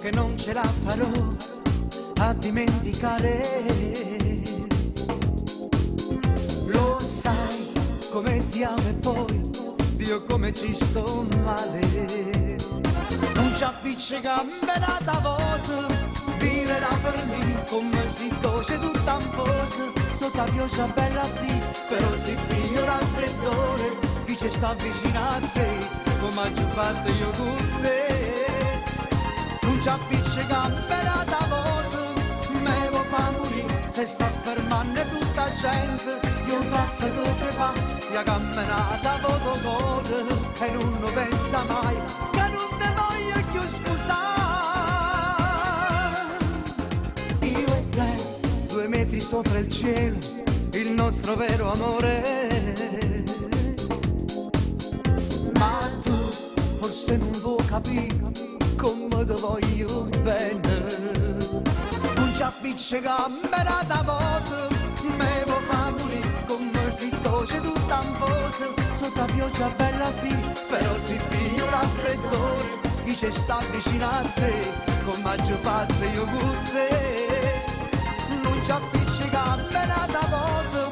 che non ce la farò a dimenticare. Lo sai come ti amo e poi Dio come ci sto male. Non ci appiccica da voce, virerà per me come si doce tutta un poso. Sotto la pioggia bella sì, però si piglio raffreddore. Chi ci sta vicino a te, come ho già fatto io con te. Non ci appiccica da voce, me lo fa morire. Se sta fermando tutta gente, io traffico se fa, via camminata voto code. E non lo pensa mai, che non te voglio più sposare. Io e te, 2 metri sopra il cielo, il nostro vero amore. Ma tu forse non vuoi capire come ti voglio bene. Non ci appiccica da voce, me lo fa morire come si doce tutta un poso. Sotto la pioggia bella sì, però si piglia un raffreddore. Chi ci sta vicino a te, come ho già fatto io con te. Non ci appiccica da voce,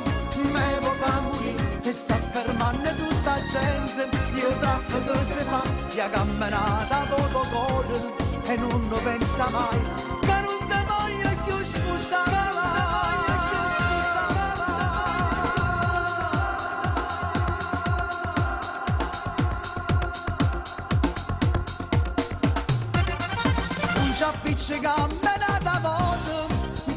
me lo fa morire. Se sta fermando tutta gente, io traffico se fa, via camminata voto code. E non lo pensa mai, che non te voglio più scusare. Non ci appiccica da voce,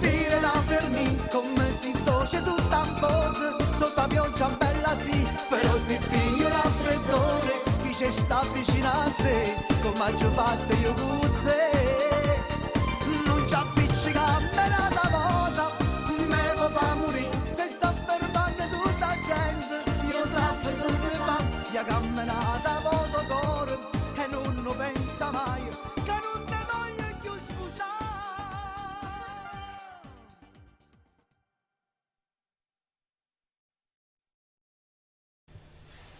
vire la fermi come si doce tutta un poso. Sotto la pioggia bella sì, però si piglia un raffreddore. Chi ci sta vicino a te, come ho già fatto io con te. Non ci appiccica da voce, me lo fa morire. Se sta fermando tutta gente, io traffico se va, via camminata voto coro. E non lo pensa mai,